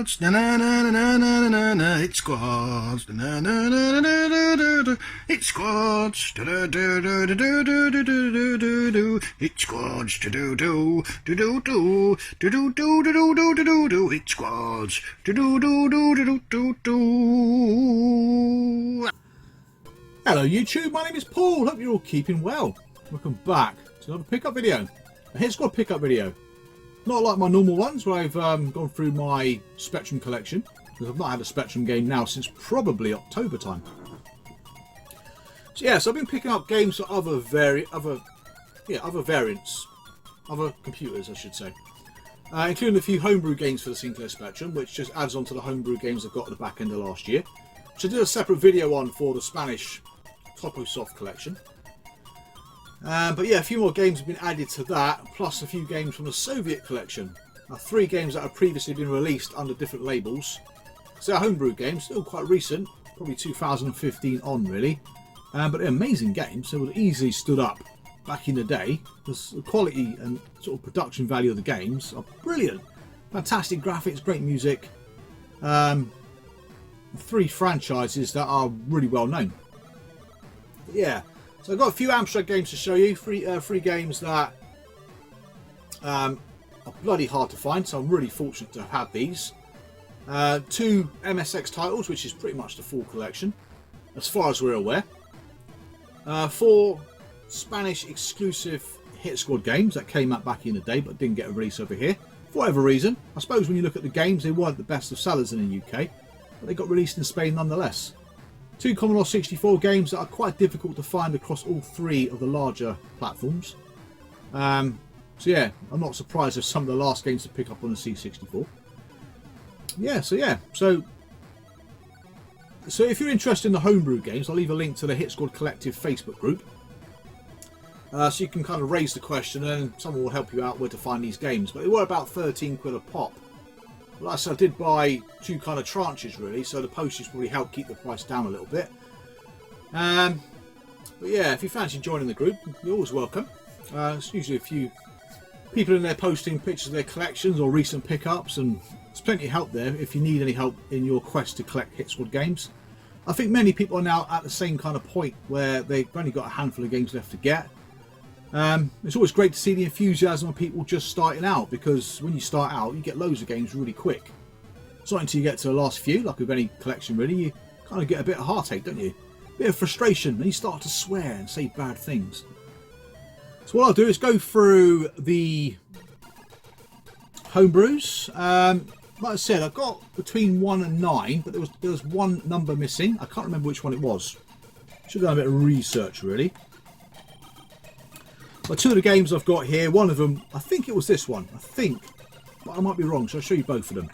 squads, na na na na na na na. It's squads, na na na na na na. It's squads, da da da da da da da da da da. It's squads, da do do do do do do do do do do do do do. It's squads, da do do do do do do. Hello YouTube, my name is Paul. Hope you're all keeping well. Welcome back to another pickup video, a hit squad pickup video. Not like my normal ones where I've gone through my Spectrum collection, because I've not had a Spectrum game now since probably October time. So yes, I've been picking up games for other variants, other computers I should say, including a few homebrew games for the Sinclair Spectrum, which just adds on to the homebrew games I've got at the back end of last year, which I did a separate video on for the Spanish Toposoft collection. But yeah, a few more games have been added to that, plus a few games from the Soviet collection. Now, 3 games that have previously been released under different labels. So they're homebrew games, still quite recent, probably 2015 on really. But they're amazing games, so would easily stood up back in the day, because the quality and sort of production value of the games are brilliant. Fantastic graphics, great music. 3 franchises that are really well known. But yeah. So I've got a few Amstrad games to show you, three games that are bloody hard to find, so I'm really fortunate to have had these. 2 MSX titles, which is pretty much the full collection, as far as we're aware. 4 Spanish exclusive hit squad games that came out back in the day but didn't get a release over here. For whatever reason, I suppose when you look at the games, they weren't the best of sellers in the UK, but they got released in Spain nonetheless. 2 Commodore 64 games that are quite difficult to find across all 3 of the larger platforms. So yeah, I'm not surprised if some of the last games to pick up on the C64. So if you're interested in the homebrew games, I'll leave a link to the Hit Squad Collective Facebook group. So you can kind of raise the question and someone will help you out where to find these games. But they were about 13 quid a pop. Like I said, I did buy 2 kind of tranches really, so the postage probably helped keep the price down a little bit. But yeah, if you fancy joining the group, you're always welcome. There's usually a few people in there posting pictures of their collections or recent pickups, and there's plenty of help there if you need any help in your quest to collect Hit Squad games. I think many people are now at the same kind of point where they've only got a handful of games left to get. It's always great to see the enthusiasm of people just starting out, because when you start out you get loads of games really quick. It's not until you get to the last few, like with any collection really, you kind of get a bit of heartache, don't you? A bit of frustration, and you start to swear and say bad things. So what I'll do is go through the homebrews. Like I said, I've got between 1 and 9, but there was 1 number missing. I can't remember which one it was. Should have done a bit of research really. But 2 of the games I've got here, one of them, I think it was this one, but I might be wrong, so I'll show you both of them.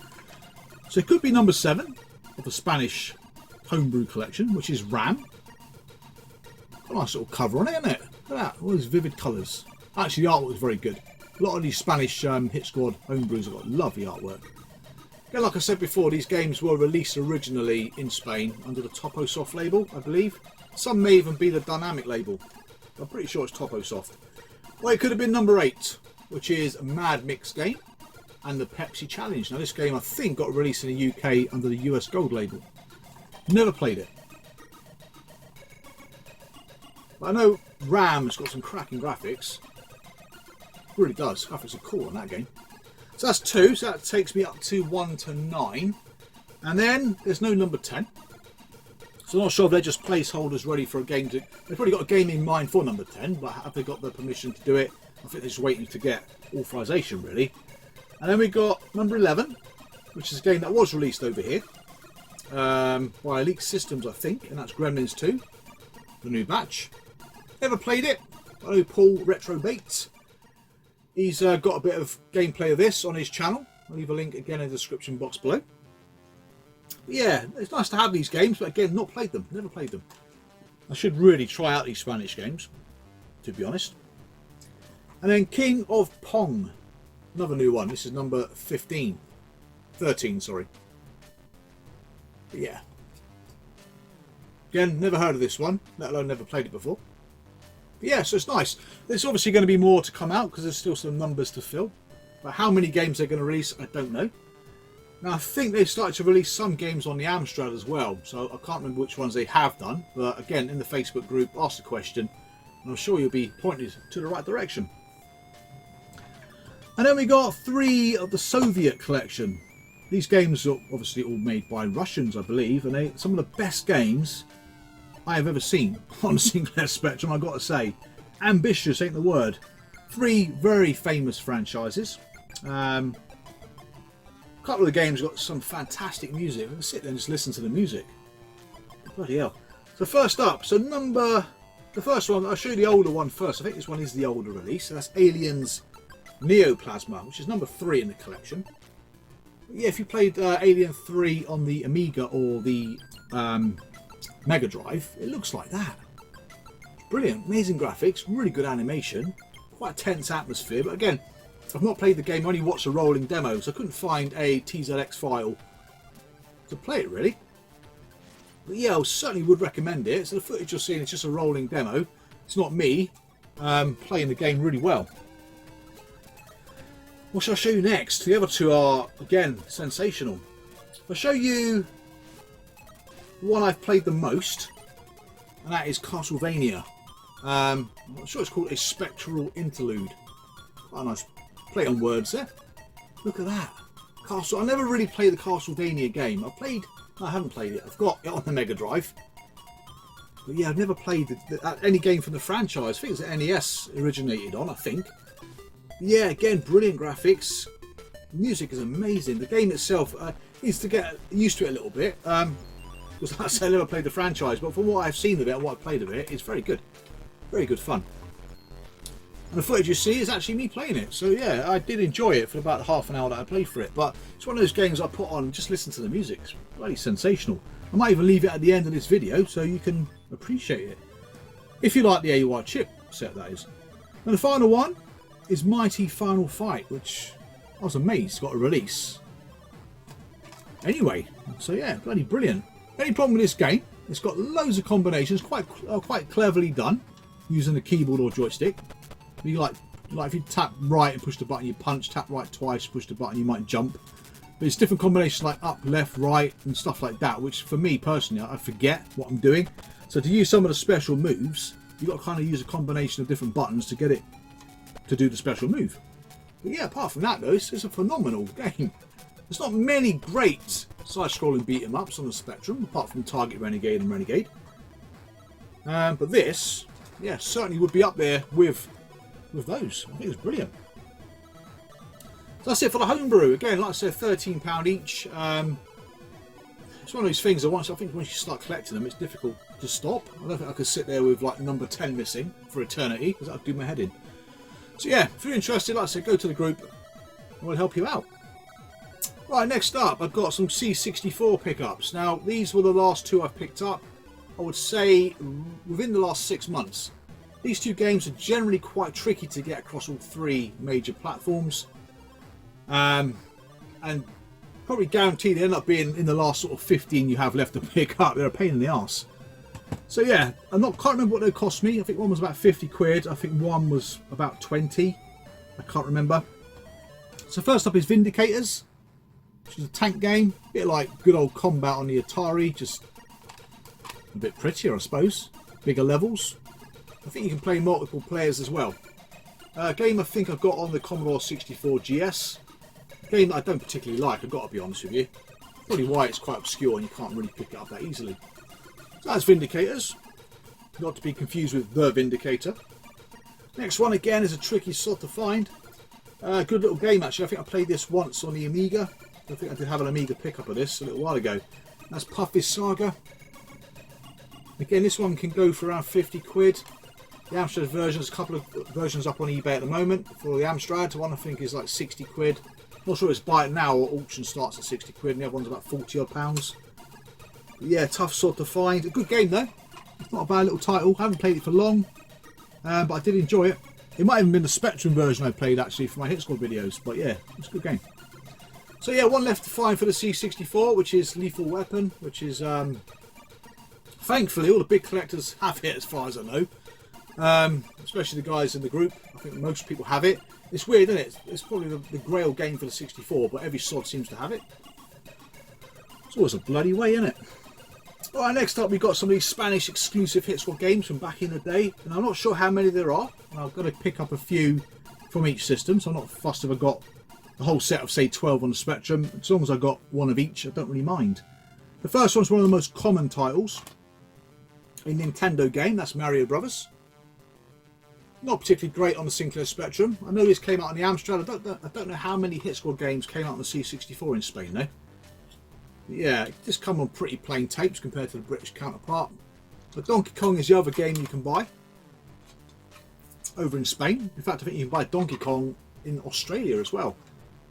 So it could be number 7 of the Spanish homebrew collection, which is RAM. Got a nice little cover on it, isn't it? Look at that, all those vivid colours. Actually, the artwork was very good. A lot of these Spanish Hit Squad homebrews have got lovely artwork. Again, like I said before, these games were released originally in Spain under the Toposoft label, I believe. Some may even be the Dynamic label. I'm pretty sure it's Toposoft. Well, it could have been number 8, which is a Mad Mix game and the Pepsi Challenge. Now this game I think got released in the UK under the US Gold label. Never played it. But I know RAM's got some cracking graphics. It really does. Graphics are cool on that game. So that's 2, so that takes me up to 1 to 9. And then there's no number 10. So I'm not sure if they're just placeholders ready for a game to... They've probably got a game in mind for number 10, but have they got the permission to do it? I think they're just waiting to get authorization, really. And then we've got number 11, which is a game that was released over here by Elite Systems, I think, and that's Gremlins 2, the new batch. Never played it. I know Paul Retrobait. He's got a bit of gameplay of this on his channel. I'll leave a link again in the description box below. But yeah, it's nice to have these games, but again, not played them, never played them. I should really try out these Spanish games, to be honest. And then King of Pong, another new one. This is number 13, sorry. But yeah. Again, never heard of this one, let alone never played it before. But yeah, so it's nice. There's obviously going to be more to come out because there's still some numbers to fill. But how many games they're going to release, I don't know. Now I think they started to release some games on the Amstrad as well, so I can't remember which ones they have done, but again, in the Facebook group, ask the question and I'm sure you'll be pointed to the right direction. And then we got 3 of the Soviet collection. These games are obviously all made by Russians, I believe, and they're some of the best games I have ever seen on a Sinclair Spectrum, I've got to say. Ambitious ain't the word. 3 very famous franchises. A couple of the games got some fantastic music. I can sit there and just listen to the music. Bloody hell. So first up, the first one, I'll show you the older one first. I think this one is the older release. So that's Aliens Neoplasma, which is number 3 in the collection. Yeah, if you played Alien 3 on the Amiga or the Mega Drive, it looks like that. Brilliant, amazing graphics, really good animation, quite a tense atmosphere, but again, I've not played the game, I only watched a rolling demo, so I couldn't find a TZX file to play it really. But yeah, I certainly would recommend it. So the footage you're seeing is just a rolling demo. It's not me playing the game really well. What shall I show you next? The other 2 are, again, sensational. I'll show you the one I've played the most, and that is Castlevania. I'm not sure it's called a spectral interlude. Quite a nice play on words there. Look at that. I never really played the Castlevania game. I haven't played it. I've got it on the Mega Drive. But yeah, I've never played any game from the franchise. I think it's the NES originated on, I think. Yeah, again, brilliant graphics. The music is amazing. The game itself needs to get used to it a little bit. Because like I say, I never played the franchise, but from what I've seen of it and what I've played of it, it's very good. Very good fun. And the footage you see is actually me playing it. So yeah, I did enjoy it for about half an hour that I played for it. But it's one of those games I put on and just listen to the music. It's bloody sensational. I might even leave it at the end of this video so you can appreciate it. If you like the AUR chip set, that is. And the final one is Mighty Final Fight, which I was amazed got a release. Anyway, so yeah, bloody brilliant. Any problem with this game? It's got loads of combinations, quite cleverly done, using a keyboard or joystick. You like if you tap right and push the button, you punch. Tap right twice, push the button, you might jump. But it's different combinations like up, left, right, and stuff like that. Which for me personally, I forget what I'm doing. So to use some of the special moves, you've got to kind of use a combination of different buttons to get it to do the special move. But yeah, apart from that though, it's a phenomenal game. There's not many great side-scrolling beat-em-ups on the Spectrum, apart from Target Renegade and Renegade. But this, yeah, certainly would be up there with those. I think it's brilliant. So that's it for the homebrew. Again, like I said, £13 each. It's one of those things I think once you start collecting them, it's difficult to stop. I don't think I could sit there with like number 10 missing for eternity, because that would do my head in. So yeah, if you're interested, like I said, go to the group and we'll help you out. Right, next up, I've got some C64 pickups. Now, these were the last 2 I've picked up, I would say, within the last 6 months. These 2 games are generally quite tricky to get across all 3 major platforms. And probably guaranteed they end up being in the last sort of 15 you have left to pick up. They're a pain in the arse. So yeah, can't remember what they cost me. I think one was about 50 quid. I think one was about 20. I can't remember. So first up is Vindicators, which is a tank game. A bit like good old Combat on the Atari, just a bit prettier, I suppose. Bigger levels. I think you can play multiple players as well. A game I think I've got on the Commodore 64 GS. A game that I don't particularly like, I've got to be honest with you. Probably why it's quite obscure and you can't really pick it up that easily. So that's Vindicators. Not to be confused with The Vindicator. Next one again is a tricky sort to find. Good little game actually. I think I played this once on the Amiga. I think I did have an Amiga pickup of this a little while ago. That's Puffy Saga. Again, this one can go for around 50 quid. The Amstrad version, there's a couple of versions up on eBay at the moment for the Amstrad. One I think is like 60 quid. Not sure it's buy it now or auction starts at 60 quid and the other one's about 40 odd pounds. But yeah, tough sort to find. A good game though. It's not a bad little title. I haven't played it for long, but I did enjoy it. It might have even been the Spectrum version I played actually for my Hit Squad videos, but yeah, it's a good game. So yeah, one left to find for the C64, which is Lethal Weapon, which is thankfully all the big collectors have it as far as I know, especially the guys in the group. I think most people have it. It's weird, isn't it? It's probably the grail game for the 64, but every sod seems to have it. It's always a bloody way, isn't it? Alright, next up we've got some of these Spanish exclusive hit squad games from back in the day, and I'm not sure how many there are. I've got to pick up a few from each system, so I'm not fussed if I got the whole set of say 12 on the Spectrum. As long as I got one of each, I don't really mind. The first one's one of the most common titles, a Nintendo game, that's Mario Brothers. Not particularly great on the Sinclair Spectrum. I know this came out on the Amstrad. I don't know how many hit squad games came out on the C64 in Spain though. Yeah, it just come on pretty plain tapes compared to the British counterpart. But Donkey Kong is the other game you can buy over in Spain. In fact, I think you can buy Donkey Kong in Australia as well,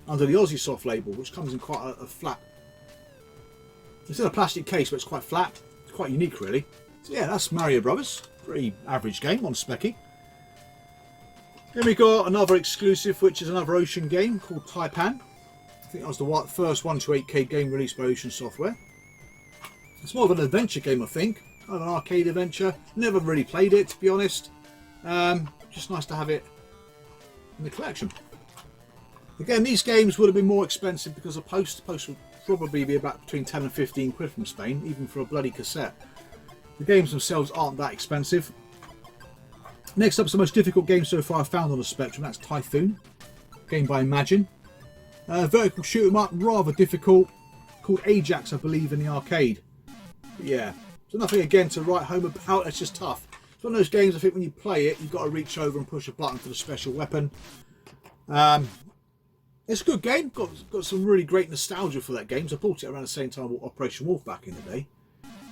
under the Aussie Soft label, which comes in quite a flat, it's in a plastic case, but it's quite flat. It's quite unique, really. So yeah, that's Mario Brothers. Pretty average game on Specky. Then we got another exclusive, which is another Ocean game called Taipan. I think that was the first 1-to-8K game released by Ocean Software. It's more of an adventure game, I think. Kind of an arcade adventure. Never really played it, to be honest. Just nice to have it in the collection. Again, these games would have been more expensive because the post would probably be about between 10 and 15 quid from Spain, even for a bloody cassette. The games themselves aren't that expensive. Next up is the most difficult game so far I've found on the Spectrum. That's Typhoon, game by Imagine. Vertical shoot 'em up, rather difficult. Called Ajax, I believe, in the arcade. But yeah, so nothing again to write home about. It's just tough. It's one of those games I think when you play it, you've got to reach over and push a button for the special weapon. It's a good game. Got some really great nostalgia for that game. So I bought it around the same time with Operation Wolf back in the day.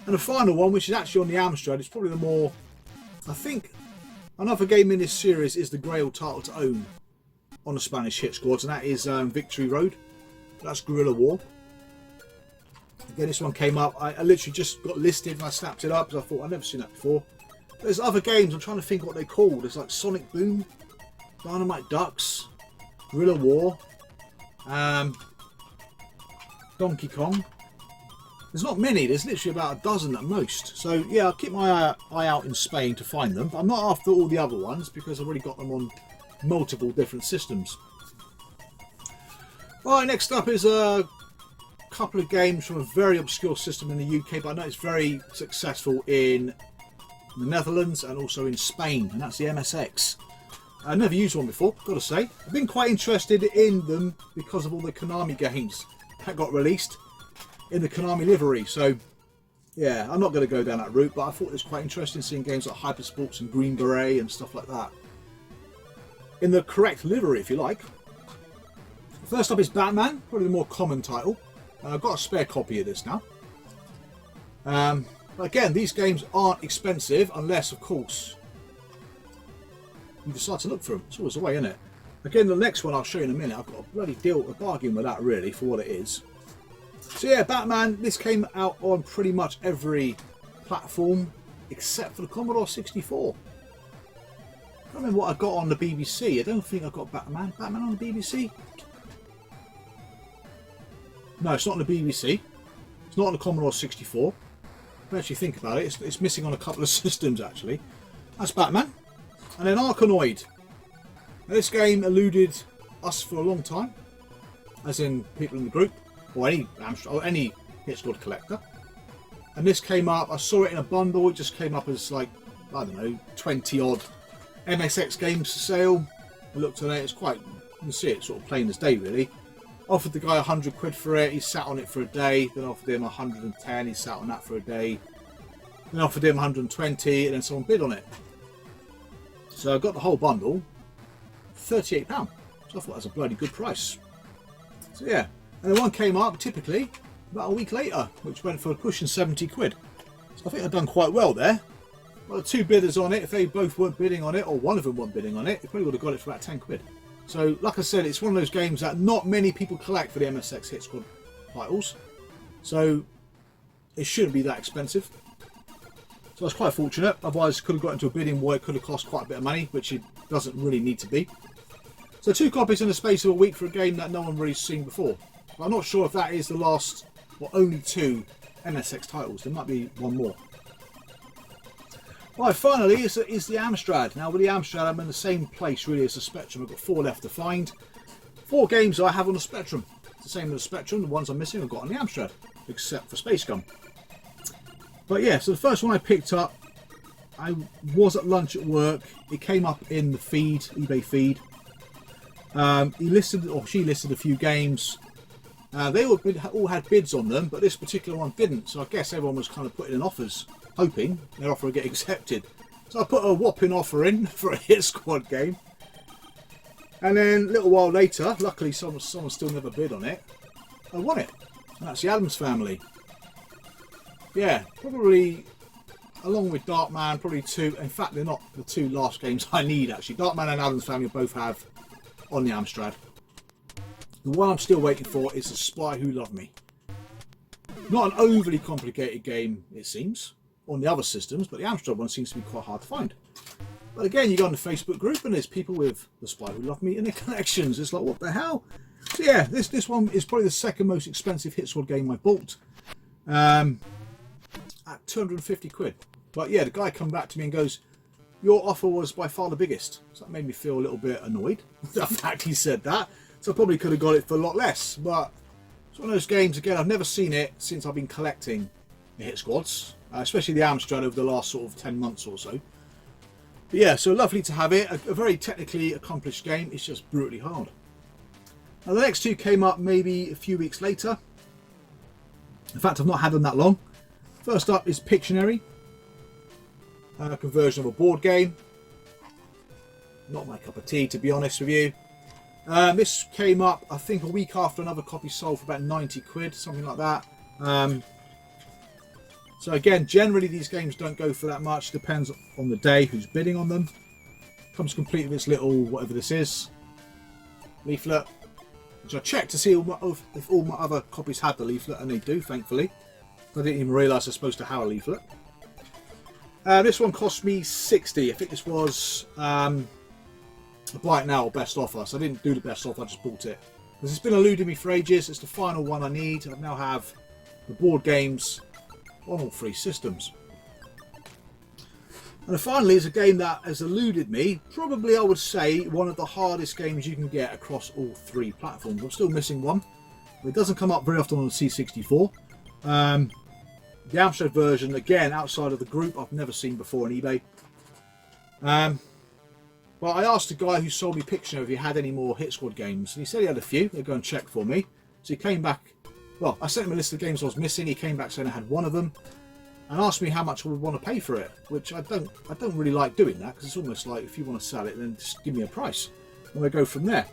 And the final one, which is actually on the Amstrad, is probably the more, I think, another game in this series is the Grail title to own on the Spanish hit squads, and that is Victory Road. That's Guerrilla War. Again, this one came up. I literally just got listed and I snapped it up because I thought I'd never seen that before. There's other games. I'm trying to think what they're called. There's like Sonic Boom, Dynamite Ducks, Guerrilla War, Donkey Kong. There's not many. There's literally about a dozen at most. So yeah, I'll keep my eye out in Spain to find them. But I'm not after all the other ones because I've already got them on multiple different systems. Right, next up is a couple of games from a very obscure system in the UK, but I know it's very successful in the Netherlands and also in Spain, and that's the MSX. I've never used one before, gotta say. I've been quite interested in them because of all the Konami games that got released in the Konami livery. So yeah, I'm not going to go down that route, but I thought it was quite interesting seeing games like Hypersports and Green Beret and stuff like that in the correct livery, if you like. First up is Batman, probably the more common title. I've got a spare copy of this now. But again, these games aren't expensive unless, of course, you decide to look for them. It's always the way, isn't it? Again, the next one I'll show you in a minute. I've got a bloody deal, a bargain with that, really, for what it is. So yeah, Batman, this came out on pretty much every platform except for the Commodore 64. I can't remember what I got on the BBC. I don't think I got Batman on the BBC. No, it's not on the BBC. It's not on the Commodore 64. If I actually think about it, it's missing on a couple of systems actually. That's Batman. And then Arkanoid. Now, this game eluded us for a long time, as in people in the group, or any hit squad collector. And this came up, I saw it in a bundle, it just came up as like, I don't know, 20 odd MSX games for sale. I looked at it, it's quite, you can see it sort of plain as day really. Offered the guy 100 quid for it, he sat on it for a day, then offered him 110, he sat on that for a day. Then offered him 120, and then someone bid on it. So I got the whole bundle, £38. So I thought that was a bloody good price. So yeah, and then one came up typically about a week later, which went for pushing 70 quid. So I think I've done quite well there. Well, the two bidders on it, if they both weren't bidding on it, or one of them weren't bidding on it, they probably would have got it for about 10 quid. So, like I said, it's one of those games that not many people collect for the MSX Hit Squad titles. So, it shouldn't be that expensive. So I was quite fortunate, otherwise could have got into a bidding war, it could have cost quite a bit of money, which it doesn't really need to be. So 2 copies in the space of a week for a game that no one really seen before. But I'm not sure if that is the last, or only 2 MSX titles, there might be one more. Right, finally is the Amstrad. Now with the Amstrad I'm in the same place really as the Spectrum. I've got 4 left to find. 4 games I have on the Spectrum. It's the same as the Spectrum, the ones I'm missing I've got on the Amstrad. except for Space Gun. But yeah, so the first one I picked up, I was at lunch at work. It came up in the feed, eBay feed. He listed, or she listed, a few games. They all had bids on them, but this particular one didn't. So I guess everyone was kind of putting in offers, hoping their offer would get accepted. So I put a whopping offer in for a Hit Squad game. And then a little while later, luckily someone still never bid on it, I won it. And that's the Addams Family. Yeah, probably, along with Darkman, probably two. In fact, they're not the two last games I need, actually. Darkman and Addams Family both have on the Amstrad. The one I'm still waiting for is The Spy Who Loved Me. Not an overly complicated game, it seems, on the other systems, but the Amstrad one seems to be quite hard to find. But again, you go on the Facebook group and there's people with The Spy Who Loved Me in their collections. It's like, what the hell? So yeah, this one is probably the second most expensive Hit Squad game I bought. At 250 quid. But yeah, the guy come back to me and goes, your offer was by far the biggest. So that made me feel a little bit annoyed. The fact he said that. So I probably could have got it for a lot less. But it's one of those games, again, I've never seen it since I've been collecting the Hit Squads. Especially the Amstrad over the last sort of 10 months or so. But yeah, so lovely to have it. A very technically accomplished game. It's just brutally hard. Now the next two came up maybe a few weeks later. In fact, I've not had them that long. First up is Pictionary. A conversion of a board game. Not my cup of tea, to be honest with you. This came up, I think, a week after another copy sold for about 90 quid, something like that. So again, generally these games don't go for that much. Depends on the day, who's bidding on them. Comes complete with this little, whatever this is, leaflet. Which I checked to see if all my other copies had the leaflet, and they do, thankfully. I didn't even realise I was supposed to have a leaflet. This one cost me 60. I think this was a buy it now or best offer. So I didn't do the best offer, I just bought it. Because it's been eluding me for ages. It's the final one I need. I now have the board games on all three systems. And finally is a game that has eluded me. Probably, I would say, one of the hardest games you can get across all three platforms. I'm still missing one. It doesn't come up very often on the C64. The Amstrad version, again, outside of the group, I've never seen before on eBay. But I asked the guy who sold me Pictionary if he had any more Hit Squad games. And he said he had a few. They'd go and check for me. So he came back. Well, I sent him a list of games I was missing. He came back saying I had one of them. And asked me how much I would want to pay for it. Which I don't really like doing that. Because it's almost like, if you want to sell it, then just give me a price. And we'll go from there.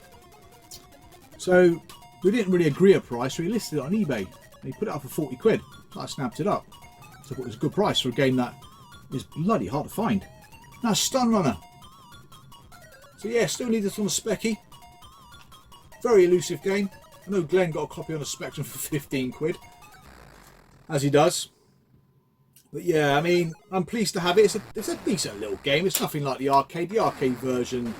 So we didn't really agree a price. So he listed it on eBay. And he put it up for 40 quid. So I snapped it up. So I thought it was a good price for a game that is bloody hard to find. Now, Stun Runner. So yeah, still need this on the Specky. Very elusive game. I know Glenn got a copy on the Spectrum for 15 quid. As he does. But yeah, I mean, I'm pleased to have it. It's a decent little game. It's nothing like the arcade. The arcade version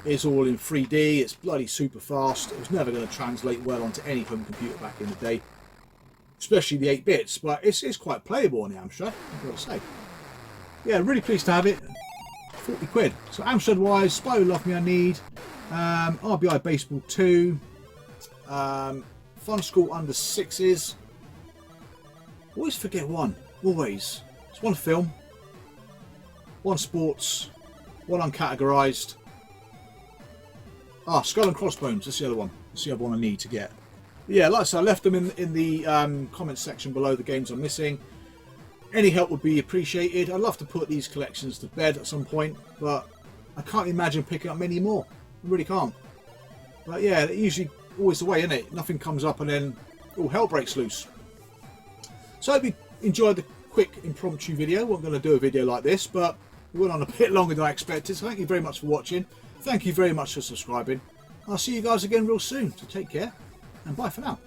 is all in 3D. It's bloody super fast. It was never going to translate well onto any home computer back in the day. Especially the 8 bits. But it's quite playable on the Amstrad, I've got to say. Yeah, really pleased to have it. 40 quid. So Amstrad wise, Spy Who Loved Me I need. RBI Baseball 2. Fun School Under 6s. Always forget one. Always. It's one film. One sports. One uncategorised. Skull and Crossbones. That's the other one. That's the other one I need to get. But yeah, like I said, I left them in the comments section below, the games I'm missing. Any help would be appreciated. I'd love to put these collections to bed at some point, but I can't imagine picking up many more. I really can't. But yeah, it's usually always the way, isn't it? Nothing comes up and then all hell breaks loose. So I hope you enjoyed the quick impromptu video. I wasn't going to do a video like this, but it went on a bit longer than I expected. So thank you very much for watching. Thank you very much for subscribing. I'll see you guys again real soon. So take care and bye for now.